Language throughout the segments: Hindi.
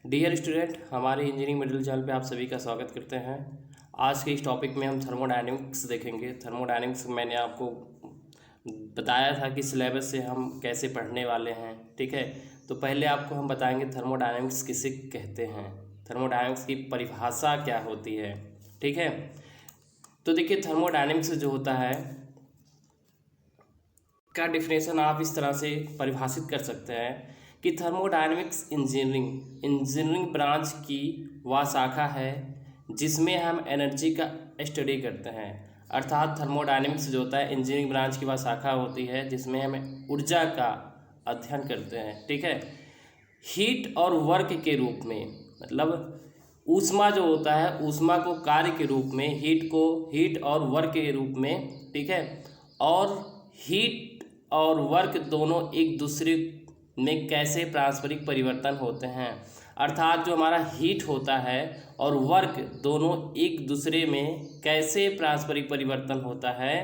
डियर स्टूडेंट, हमारे इंजीनियरिंग मटेरियल चैनल पे आप सभी का स्वागत करते हैं। आज के इस टॉपिक में हम थर्मोडायनेमिक्स देखेंगे। थर्मोडायनेमिक्स मैंने आपको बताया था कि सिलेबस से हम कैसे पढ़ने वाले हैं, ठीक है। तो पहले आपको हम बताएंगे थर्मोडायनेमिक्स किसे कहते हैं, थर्मोडायनेमिक्स की परिभाषा क्या होती है, ठीक है। तो देखिए, थर्मोडायनेमिक्स जो होता है का डिफिनेशन आप इस तरह से परिभाषित कर सकते हैं कि थर्मोडायनेमिक्स इंजीनियरिंग ब्रांच की वह शाखा है जिसमें हम एनर्जी का स्टडी करते हैं। अर्थात थर्मोडायनेमिक्स जो होता है इंजीनियरिंग ब्रांच की वह शाखा होती है जिसमें हम ऊर्जा का अध्ययन करते हैं, ठीक है। हीट और वर्क के रूप में, मतलब ऊष्मा जो होता है, ऊष्मा को कार्य के रूप में, हीट और वर्क के रूप में, ठीक है। और हीट और वर्क दोनों एक दूसरे में कैसे पारस्परिक परिवर्तन होते हैं, अर्थात जो हमारा हीट होता है और वर्क दोनों एक दूसरे में कैसे पारस्परिक परिवर्तन होता है,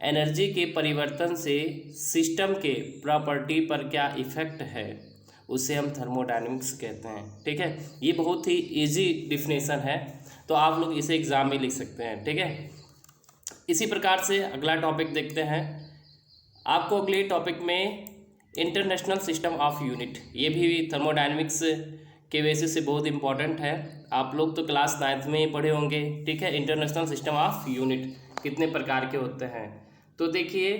एनर्जी के परिवर्तन से सिस्टम के प्रॉपर्टी पर क्या इफेक्ट है, उसे हम थर्मोडायनेमिक्स कहते हैं, ठीक है। ये बहुत ही इजी डिफिनेशन है, तो आप लोग इसे एग्जाम में लिख सकते हैं, ठीक है। इसी प्रकार से अगला टॉपिक देखते हैं। आपको अगले टॉपिक में इंटरनेशनल सिस्टम ऑफ यूनिट, ये भी थर्मोडायनेमिक्स के बेसिस से बहुत इंपॉर्टेंट है। आप लोग तो क्लास 9th में ही पढ़े होंगे, ठीक है। इंटरनेशनल सिस्टम ऑफ यूनिट कितने प्रकार के होते हैं, तो देखिए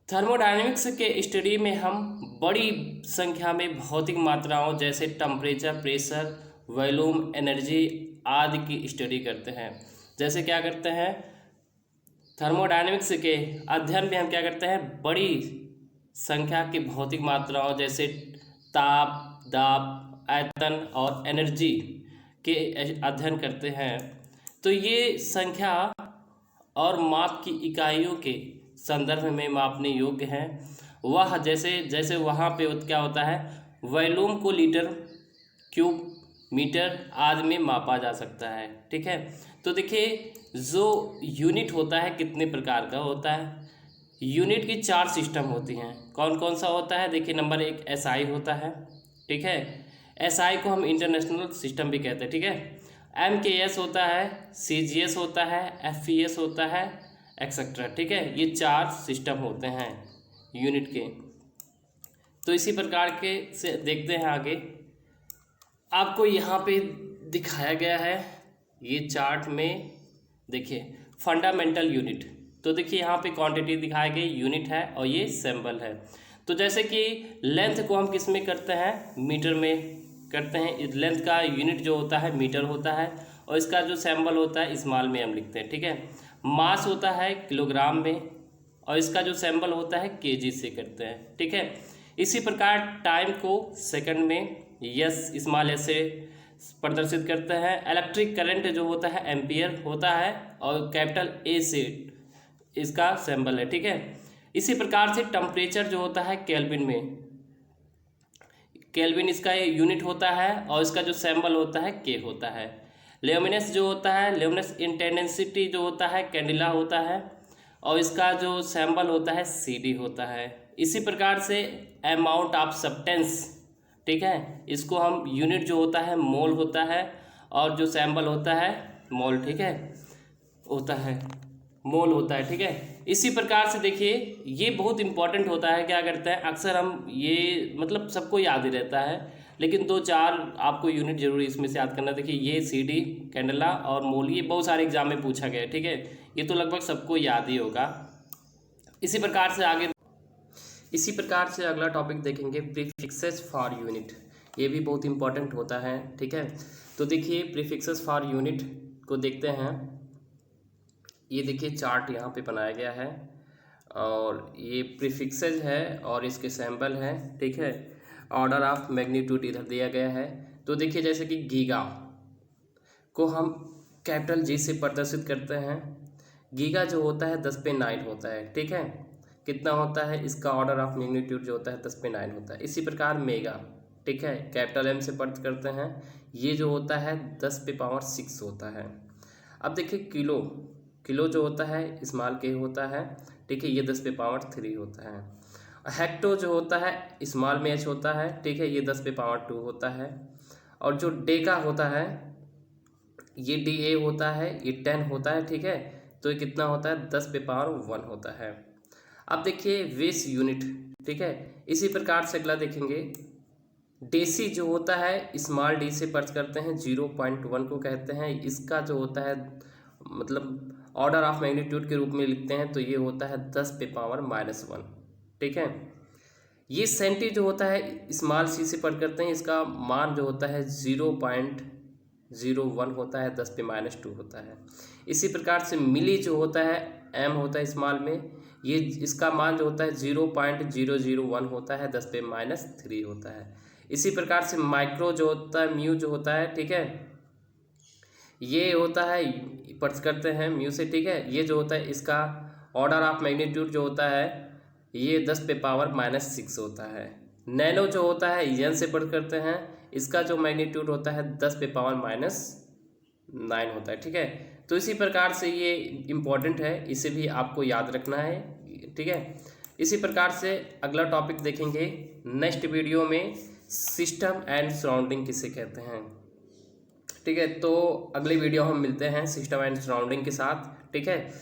थर्मोडायनेमिक्स के स्टडी में हम बड़ी संख्या में भौतिक मात्राओं जैसे टेम्परेचर, प्रेशर, वॉल्यूम, एनर्जी आदि की स्टडी करते हैं। जैसे क्या करते हैं, थर्मोडायनेमिक्स के अध्ययन में हम क्या करते हैं, बड़ी संख्या की भौतिक मात्राओं जैसे ताप, दाब, आयतन और एनर्जी के अध्ययन करते हैं। तो ये संख्या और माप की इकाइयों के संदर्भ में मापने योग्य हैं। वह जैसे जैसे वहाँ पे क्या होता है, वॉल्यूम को लीटर, क्यूब, मीटर आदि में मापा जा सकता है, ठीक है। तो देखिए, जो यूनिट होता है कितने प्रकार का होता है। यूनिट की 4 सिस्टम होती हैं। कौन कौन सा होता है, देखिए नंबर 1 एसआई होता है, ठीक है। एसआई को हम इंटरनेशनल सिस्टम भी कहते हैं, ठीक है। एमकेएस होता है, सीजीएस होता है, एफपीएस होता है, एक्सेट्रा, ठीक है। ये 4 सिस्टम होते हैं यूनिट के। तो इसी प्रकार के से देखते हैं आगे। आपको यहाँ पे दिखाया गया है, ये चार्ट में देखिए फंडामेंटल यूनिट। तो देखिए यहाँ पे क्वांटिटी दिखाई गई, यूनिट है और ये सैम्पल है। तो जैसे कि लेंथ को हम किस में करते हैं, मीटर में करते हैं। इस लेंथ का यूनिट जो होता है मीटर होता है, और इसका जो सैम्पल होता है स्मॉल में हम लिखते हैं, ठीक है। मास होता है किलोग्राम में, और इसका जो सैम्पल होता है केजी से करते हैं, ठीक है। इसी प्रकार टाइम को सेकंड में स्मॉल एस से प्रदर्शित करते हैं। इलेक्ट्रिक करंट जो होता है एम्पियर होता है, और कैपिटल ए से इसका सिंबल है, ठीक है। इसी प्रकार से टेम्परेचर जो होता है केल्विन में, केल्विन इसका यूनिट होता है, और इसका जो सिंबल होता है के होता है। ल्यूमिनस जो होता है, ल्यूमिनस इंटेंसिटी जो होता है कैंडिला होता है, और इसका जो सिंबल होता है सीडी होता है। इसी प्रकार से अमाउंट ऑफ सब्सटेंस, ठीक है, इसको हम यूनिट जो होता है मोल होता है, और जो सैम्पल होता है मोल, ठीक है, होता है मोल होता है, ठीक है। इसी प्रकार से देखिए ये बहुत इंपॉर्टेंट होता है। क्या करते हैं अक्सर हम, ये मतलब सबको याद ही रहता है, लेकिन 2-4 आपको यूनिट जरूरी इसमें से याद करना। देखिए ये सीडी, कैंडला और मोल, ये बहुत सारे एग्जाम में पूछा गया है, ठीक है। ये तो लगभग सबको याद ही होगा। इसी प्रकार से अगला टॉपिक देखेंगे, प्रीफिक्सेस फॉर यूनिट। ये भी बहुत इंपॉर्टेंट होता है, ठीक है। तो देखिए प्रीफिक्सेस फॉर यूनिट को देखते हैं। ये देखिए चार्ट यहाँ पे बनाया गया है, और ये प्रीफिक्सेस है और इसके सैम्पल हैं, ठीक है। ऑर्डर ऑफ मैग्नीट्यूड इधर दिया गया है। तो देखिए जैसे कि गीगा को हम कैपिटल जी से प्रदर्शित करते हैं। गीगा जो होता है 10⁹ होता है, ठीक है। कितना होता है, इसका ऑर्डर ऑफ मैग्नीट्यूड जो होता है 10⁹ होता है। इसी प्रकार मेगा, ठीक है, कैपिटल एम से प्रदर्शित करते हैं। ये जो होता है 10⁻6 होता है। अब देखिए किलो जो होता है स्मॉल के होता है, ठीक है, ये 10⁻3 होता है। हेक्टो जो होता है स्मॉल में h होता है, ठीक है, ये 10⁻² होता है। और जो डेका होता है ये DA होता है, ये 10 होता है, ठीक है, तो ये कितना होता है 10⁻1 होता है। अब देखिए वेस यूनिट, ठीक है, इसी प्रकार से अगला देखेंगे डेसी जो होता है स्मॉल डी से पर्च करते हैं 0.1 को कहते हैं। इसका जो होता है मतलब ऑर्डर ऑफ मैग्नीट्यूड के रूप में लिखते हैं तो ये होता है 10⁻⁻1, ठीक है। ये सेंटी जो होता है स्मॉल सी से पर्च करते हैं, इसका मान जो होता है 0.01 होता है, 10⁻² होता है। इसी प्रकार से मिली जो होता है एम होता है स्मॉल में, ये इसका मान जो होता है 0.001 होता है, 10⁻³ होता है। इसी प्रकार से माइक्रो जो होता है म्यू जो होता है, ठीक है, ये होता है पर्च करते हैं म्यू से, ठीक है, ये जो होता है इसका ऑर्डर ऑफ मैग्नीट्यूड जो होता है ये 10⁻⁻6 होता है। नैनो जो होता है एन से पर्च करते हैं, इसका जो मैग्नीट्यूड होता है 10⁻⁹ होता है, ठीक है। तो इसी प्रकार से ये इम्पॉर्टेंट है, इसे भी आपको याद रखना है, ठीक है। इसी प्रकार से अगला टॉपिक देखेंगे नेक्स्ट वीडियो में, सिस्टम एंड सराउंडिंग किसे कहते हैं, ठीक है। तो अगली वीडियो हम मिलते हैं सिस्टम एंड सराउंडिंग के साथ, ठीक है।